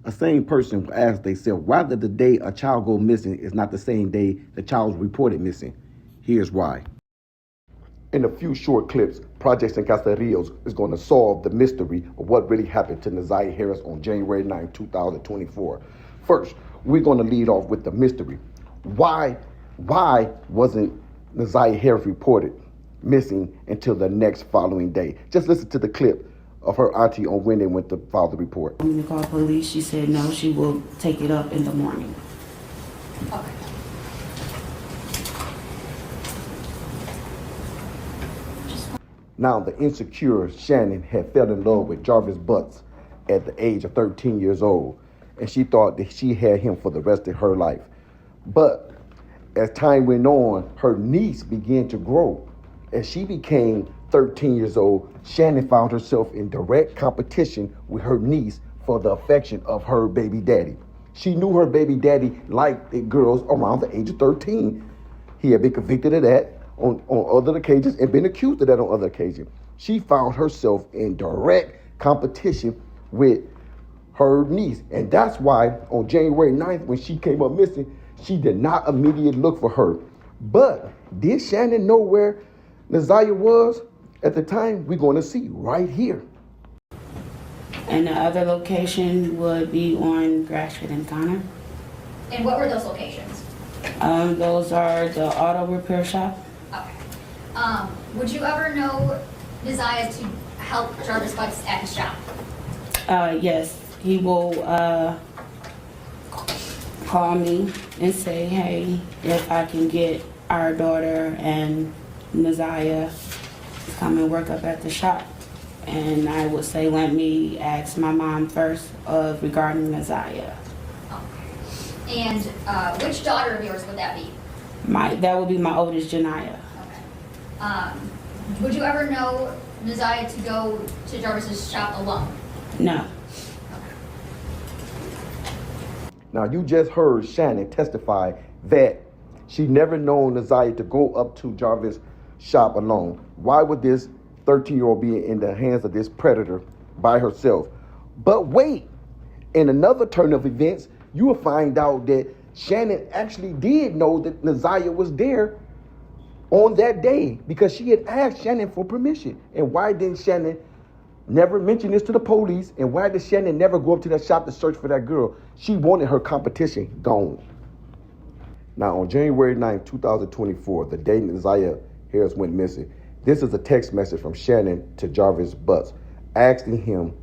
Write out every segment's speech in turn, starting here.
A sane person will ask themselves why did the day a child go missing is not the same day the child was reported missing. Here's why. In a few short clips, Projects and Castellanos is going to solve the mystery of what really happened to Naziah Harris on January 9, 2024. First, we're going to lead off with the mystery. Why wasn't Naziah Harris reported missing until the next following day? Just listen to the clip of her auntie on when they went to file the report. When we called police, she said no, she will take it up in the morning. Okay. Now, the insecure Shannon had fell in love with Jarvis Butts at the age of 13 years old, and she thought that she had him for the rest of her life. But as time went on, her niece began to grow. As she became 13 years old, Shannon found herself in direct competition with her niece for the affection of her baby daddy. She knew her baby daddy liked girls around the age of 13. He had been convicted of that on other occasions and been accused of that on other occasions. She found herself in direct competition with her niece. And that's why on January 9th, when she came up missing, she did not immediately look for her. But did Shannon know where Naziah was at the time? We're going to see right here. And the other location would be on Grashford and Connor. And what were those locations? Those are the auto repair shop. Okay. Would you ever know Naziah to help Jarvis Butts at his shop? Yes, he will call me and say, hey, if I can get our daughter and Naziah to come and work up at the shop. And I would say, let me ask my mom first regarding Naziah. Okay. And which daughter of yours would that be? That would be my oldest, Janiyah. Okay. Would you ever know Naziah to go to Jarvis's shop alone? No. Now, you just heard Shannon testify that she never known Naziah to go up to Jarvis' shop alone. Why would this 13-year-old be in the hands of this predator by herself? But wait, in another turn of events, you will find out that Shannon actually did know that Naziah was there on that day because she had asked Shannon for permission. And why didn't Shannon never mention this to the police? And why did Shannon never go up to that shop to search for that girl? She wanted her competition gone. Now, on January 9th, 2024, the day Naziah Harris went missing, this is a text message from Shannon to Jarvis Butts asking him,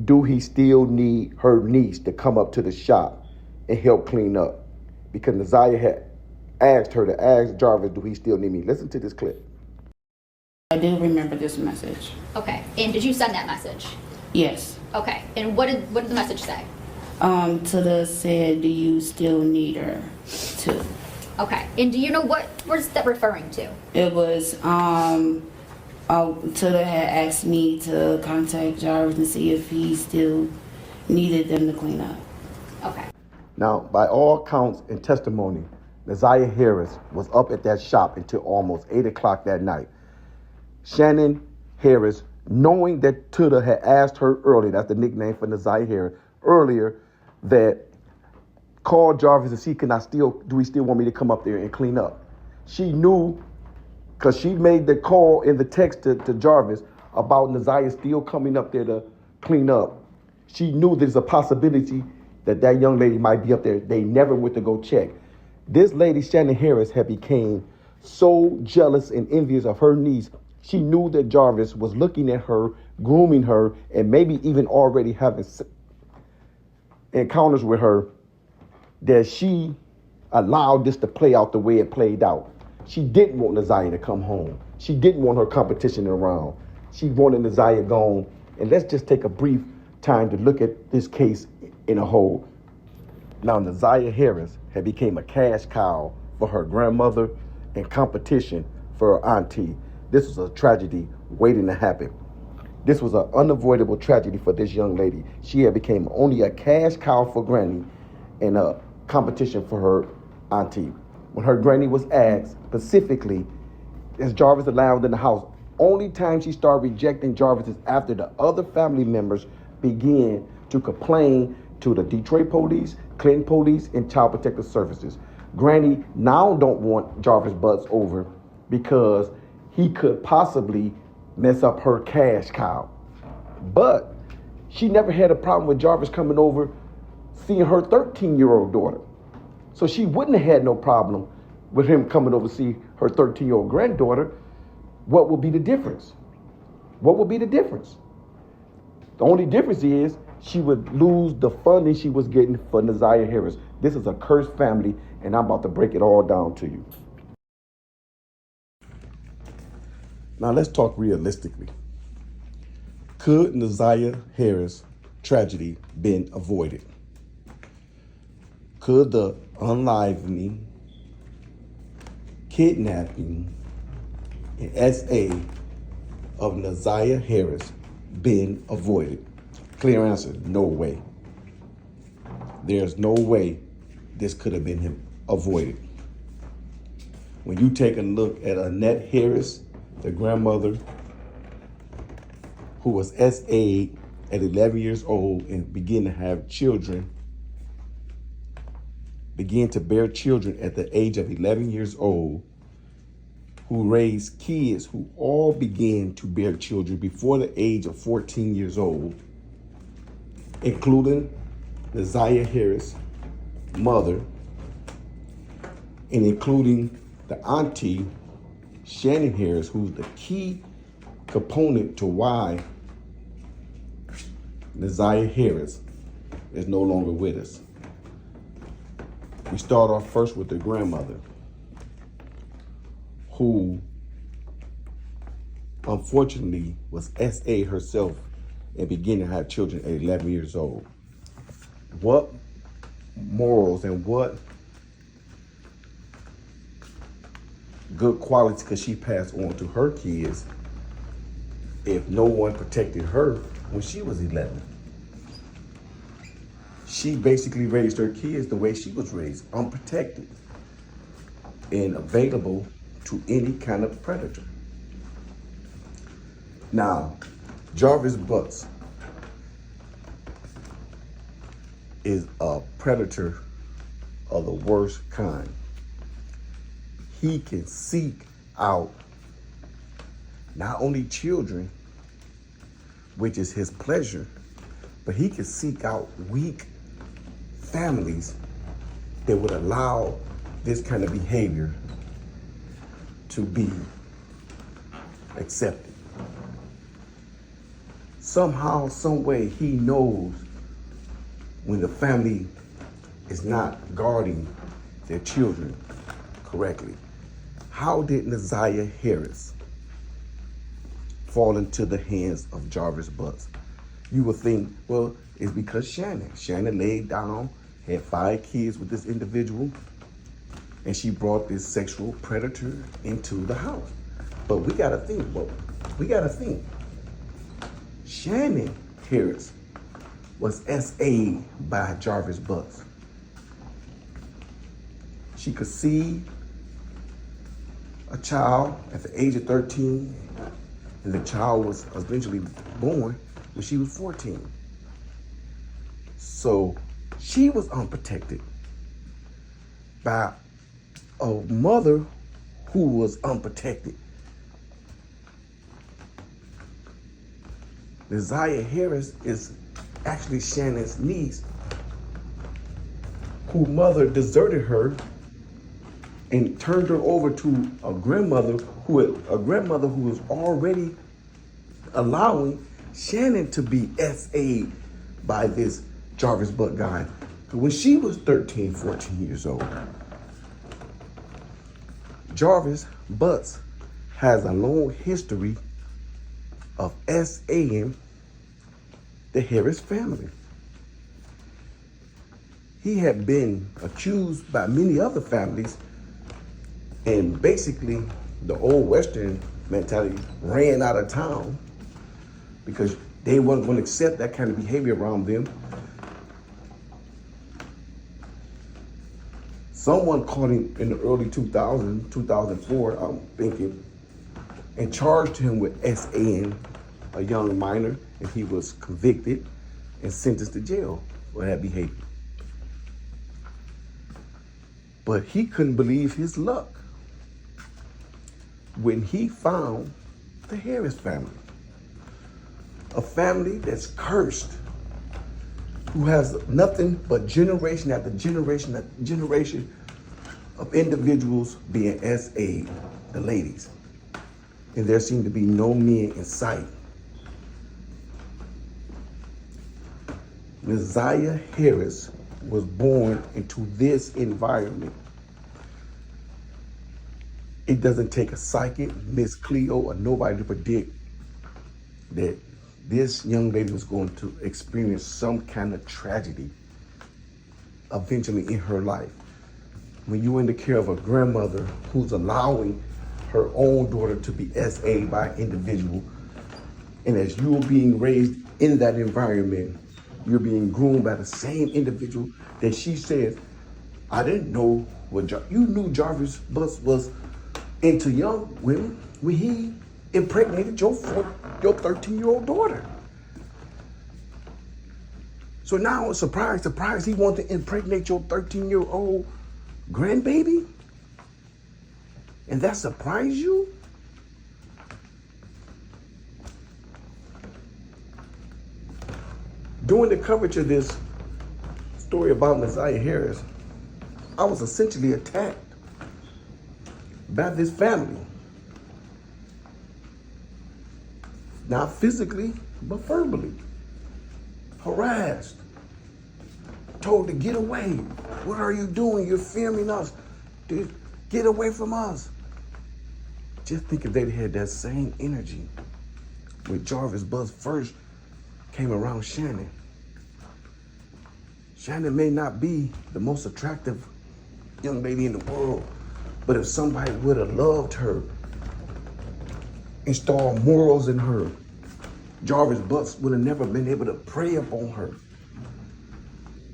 do he still need her niece to come up to the shop and help clean up? Because Naziah had asked her to ask Jarvis, do he still need me? Listen to this clip. I do remember this message. Okay. And did you send that message? Yes. Okay. And what did the message say? Tilla said, do you still need her too? Okay. And do you know what is that referring to? It was, Tilla had asked me to contact Jarvis and see if he still needed them to clean up. Okay. Now, by all counts and testimony, Naziah Harris was up at that shop until almost 8 o'clock that night. Shannon Harris, knowing that Tilla had asked her earlier, that's the nickname for Naziah Harris, earlier, that called Jarvis and see, do he still want me to come up there and clean up? She knew, because she made the call in the text to Jarvis about Naziah still coming up there to clean up. She knew there's a possibility that that young lady might be up there. They never went to go check. This lady, Shannon Harris, had became so jealous and envious of her niece. She knew that Jarvis was looking at her, grooming her, and maybe even already having encounters with her, that she allowed this to play out the way it played out. She didn't want Naziah to come home. She didn't want her competition around. She wanted Naziah gone. And let's just take a brief time to look at this case in a whole. Now, Naziah Harris had become a cash cow for her grandmother and competition for her auntie. This was a tragedy waiting to happen. This was an unavoidable tragedy for this young lady. She had become only a cash cow for Granny and a competition for her auntie. When her granny was asked specifically, is Jarvis allowed in the house? Only time she started rejecting Jarvis is after the other family members began to complain to the Detroit police, Clinton police, and Child Protective Services. Granny now don't want Jarvis Butts over because he could possibly mess up her cash cow. But she never had a problem with Jarvis coming over, seeing her 13-year-old daughter. So she wouldn't have had no problem with him coming over to see her 13-year-old granddaughter. What would be the difference? What would be the difference? The only difference is she would lose the funding she was getting for Naziah Harris. This is a cursed family, and I'm about to break it all down to you. Now let's talk realistically. Could Naziah Harris tragedy been avoided? Could the unlivening, kidnapping, and SA of Naziah Harris been avoided? Clear answer, no way. There's no way this could have been avoided. When you take a look at Annette Harris, the grandmother who was SA at 11 years old and began to have children, began to bear children at the age of 11 years old, who raised kids who all began to bear children before the age of 14 years old, including Naziah Harris' mother, and including the auntie, Shannon Harris, who's the key component to why Naziah Harris is no longer with us. We start off first with the grandmother, who unfortunately was SA herself and began to have children at 11 years old. What morals and what good qualities could she pass on to her kids if no one protected her when she was 11? She basically raised her kids the way she was raised, unprotected and available to any kind of predator. Now, Jarvis Butts is a predator of the worst kind. He can seek out not only children, which is his pleasure, but he can seek out weak families that would allow this kind of behavior to be accepted. Somehow, some way, he knows when the family is not guarding their children correctly. How did Naziah Harris fall into the hands of Jarvis Butts? You would think, well, it's because Shannon laid down, had 5 kids with this individual, and she brought this sexual predator into the house. But we gotta think. Shannon Harris was SA by Jarvis Butts. She conceived a child at the age of 13, and the child was eventually born when she was 14. So she was unprotected by a mother who was unprotected. Naziah Harris is actually Shannon's niece, whose mother deserted her and turned her over to a grandmother who was already allowing Shannon to be SA by this Jarvis Butt guy when she was 13, 14 years old. Jarvis Butts has a long history of SAing the Harris family. He had been accused by many other families, and basically the old Western mentality ran out of town because they weren't going to accept that kind of behavior around them. Someone caught him in the early 2000s, 2004, I'm thinking, and charged him with SAing a young minor, and he was convicted and sentenced to jail or that behavior. But he couldn't believe his luck when he found the Harris family. A family that's cursed, who has nothing but generation after generation after generation of individuals being SA, the ladies. And there seemed to be no men in sight. Messiah Harris was born into this environment. It doesn't take a psychic, Miss Cleo, or nobody to predict that this young lady was going to experience some kind of tragedy eventually in her life. When you're in the care of a grandmother who's allowing her own daughter to be SA by an individual, and as you're being raised in that environment, you're being groomed by the same individual that she says, I didn't know what you knew Jarvis Bus was into young women when he impregnated your 13-year-old daughter. So now, surprise, he wanted to impregnate your 13-year-old grandbaby? And that surprised you? During the coverage of this story about Messiah Harris, I was essentially attacked by this family. Not physically, but verbally. Harassed. Told to get away. What are you doing? You're filming us. Dude, get away from us. Just think if they had that same energy when Jarvis Buzz first came around Shannon. Shannon may not be the most attractive young lady in the world, but if somebody would have loved her, installed morals in her, Jarvis Butts would have never been able to prey upon her.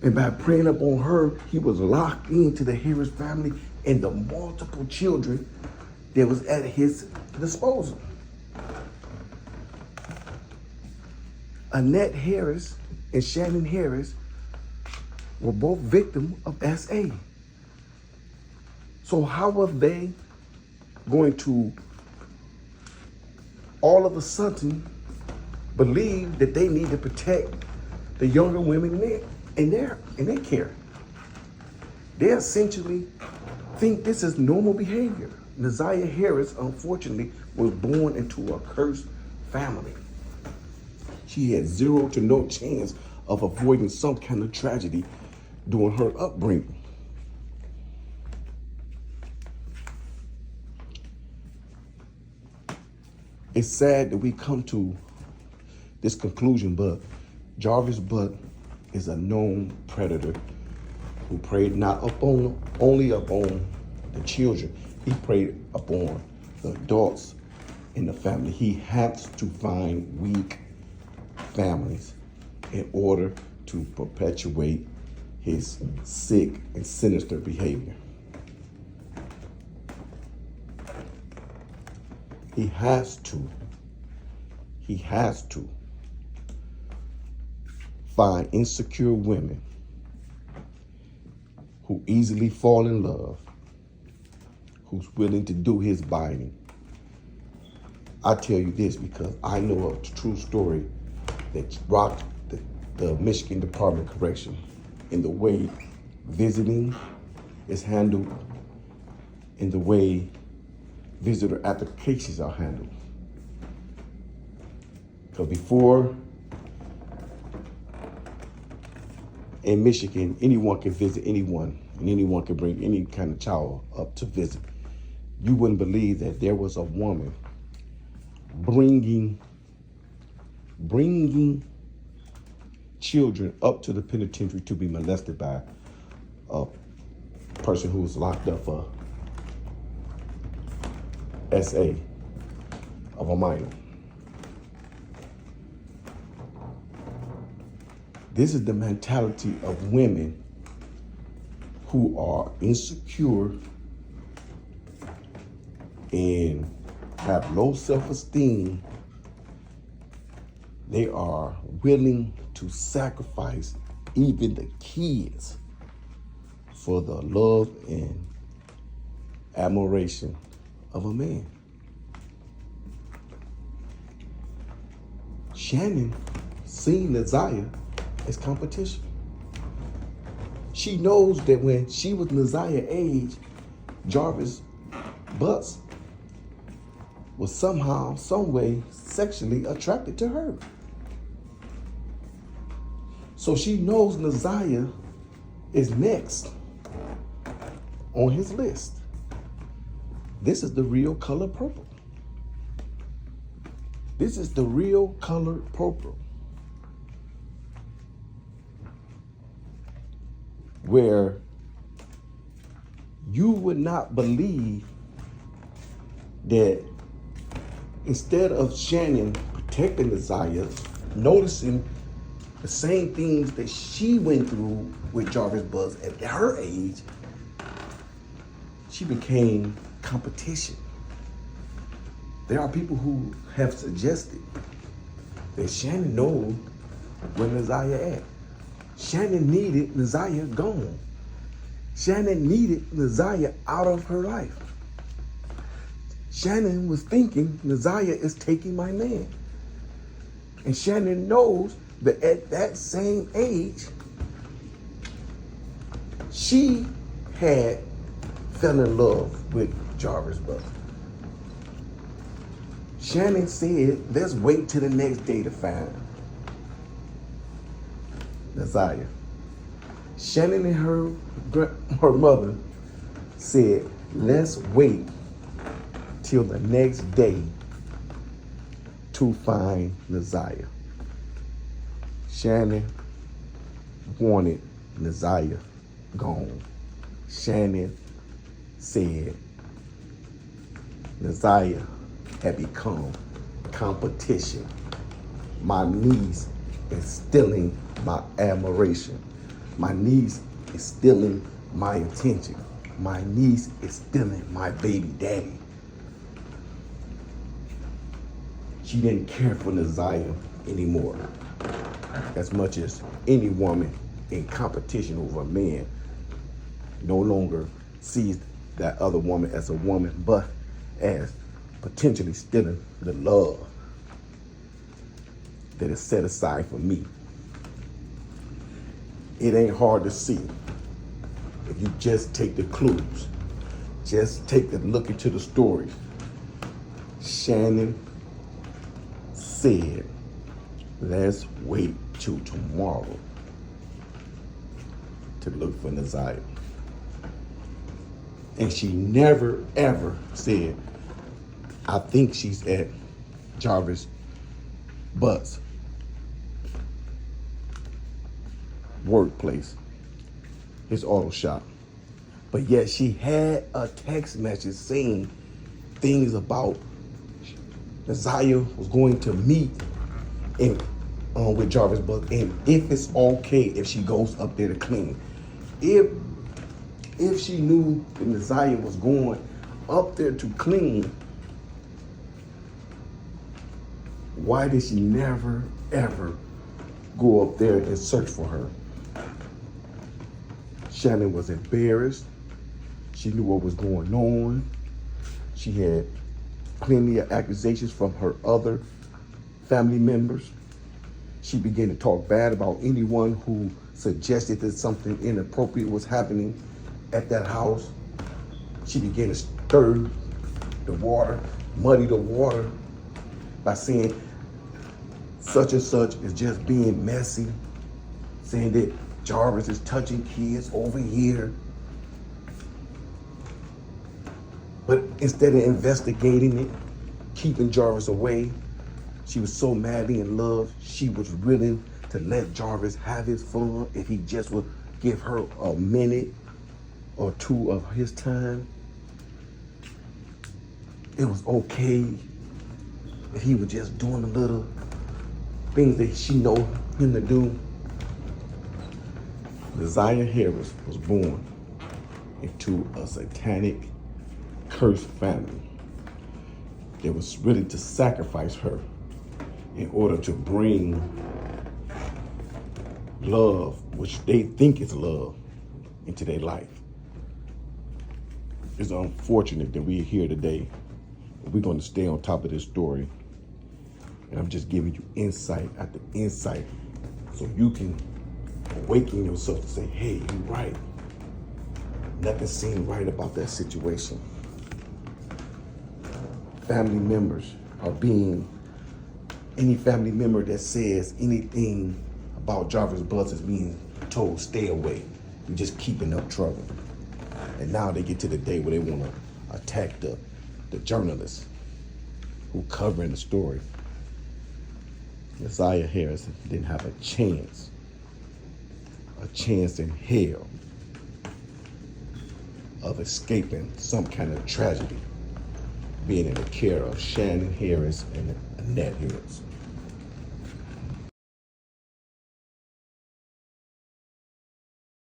And by preying upon her, he was locked into the Harris family and the multiple children that was at his disposal. Annette Harris and Shannon Harris were both victims of SA. So how were they going to all of a sudden believe that they need to protect the younger women in their care? They essentially think this is normal behavior. Messiah Harris, unfortunately, was born into a cursed family. She had zero to no chance of avoiding some kind of tragedy during her upbringing. It's sad that we come to this conclusion, but Jarvis Butt is a known predator who preyed not only upon the children, he preyed upon the adults in the family. He has to find weak families in order to perpetuate his sick and sinister behavior. He has to find insecure women who easily fall in love, who's willing to do his bidding. I tell you this because I know a true story that rocked the Michigan Department of Correction in the way visiting is handled, in the way visitor applications are handled. Because before, in Michigan, anyone can visit anyone, and anyone can bring any kind of child up to visit. You wouldn't believe that there was a woman bringing children up to the penitentiary to be molested by a person who was locked up for SA of a minor. This is the mentality of women who are insecure and have low self-esteem. They are willing to sacrifice even the kids, for the love and admiration of a man. Shannon seen Naziah as competition. She knows that when she was Naziah's age, Jarvis Butts was somehow, some way, sexually attracted to her. So she knows Naziah is next on his list. This is the real color purple. This is the real color purple. Where you would not believe that instead of Shannon protecting Naziah, noticing the same things that she went through with Jarvis Buzz at her age, she became competition. There are people who have suggested that Shannon knows where Naziah at. Shannon needed Naziah gone. Shannon needed Naziah out of her life. Shannon was thinking, Naziah is taking my man. And Shannon knows that at that same age, she had fell in love with Jarvis Butler. Shannon said, let's wait till the next day to find Naziah. Shannon and her mother said, let's wait till the next day to find Naziah. Shannon wanted Naziah gone. Shannon said Naziah had become competition. My niece is stealing my admiration. My niece is stealing my attention. My niece is stealing my baby daddy. She didn't care for Naziah anymore as much as any woman in competition over a man no longer sees that other woman as a woman, but as potentially stealing the love that is set aside for me. It ain't hard to see if you just take the clues, just take a look into the stories. Shannon said, let's wait till tomorrow to look for Naziah. And she never ever said, I think she's at Jarvis Butts' workplace, his auto shop. But yet she had a text message saying things about Naziah was going to meet with Jarvis Butts, and if it's okay if she goes up there to clean. If she knew that Naziah was going up there to clean, why did she never, ever go up there and search for her? Shannon was embarrassed. She knew what was going on. She had plenty of accusations from her other family members. She began to talk bad about anyone who suggested that something inappropriate was happening at that house. She began to stir the water, muddy the water by saying such and such is just being messy, saying that Jarvis is touching kids over here. But instead of investigating it, keeping Jarvis away, she was so madly in love, she was willing to let Jarvis have his fun if he just would give her a minute or two of his time. It was okay if he was just doing the little things that she know him to do. Naziah Harris was born into a satanic, cursed family that was ready to sacrifice her in order to bring love, which they think is love, into their life. It's unfortunate that we're here today. We're going to stay on top of this story. And I'm just giving you insight after insight so you can awaken yourself to say, hey, you're right. Nothing seemed right about that situation. Family members are being, any family member that says anything about Jarvis Buzz is being told, stay away. You're just keeping up trouble. And now they get to the day where they want to attack the journalists who covering the story. Isaiah Harris didn't have a chance in hell of escaping some kind of tragedy, being in the care of Shannon Harris and Annette Harris.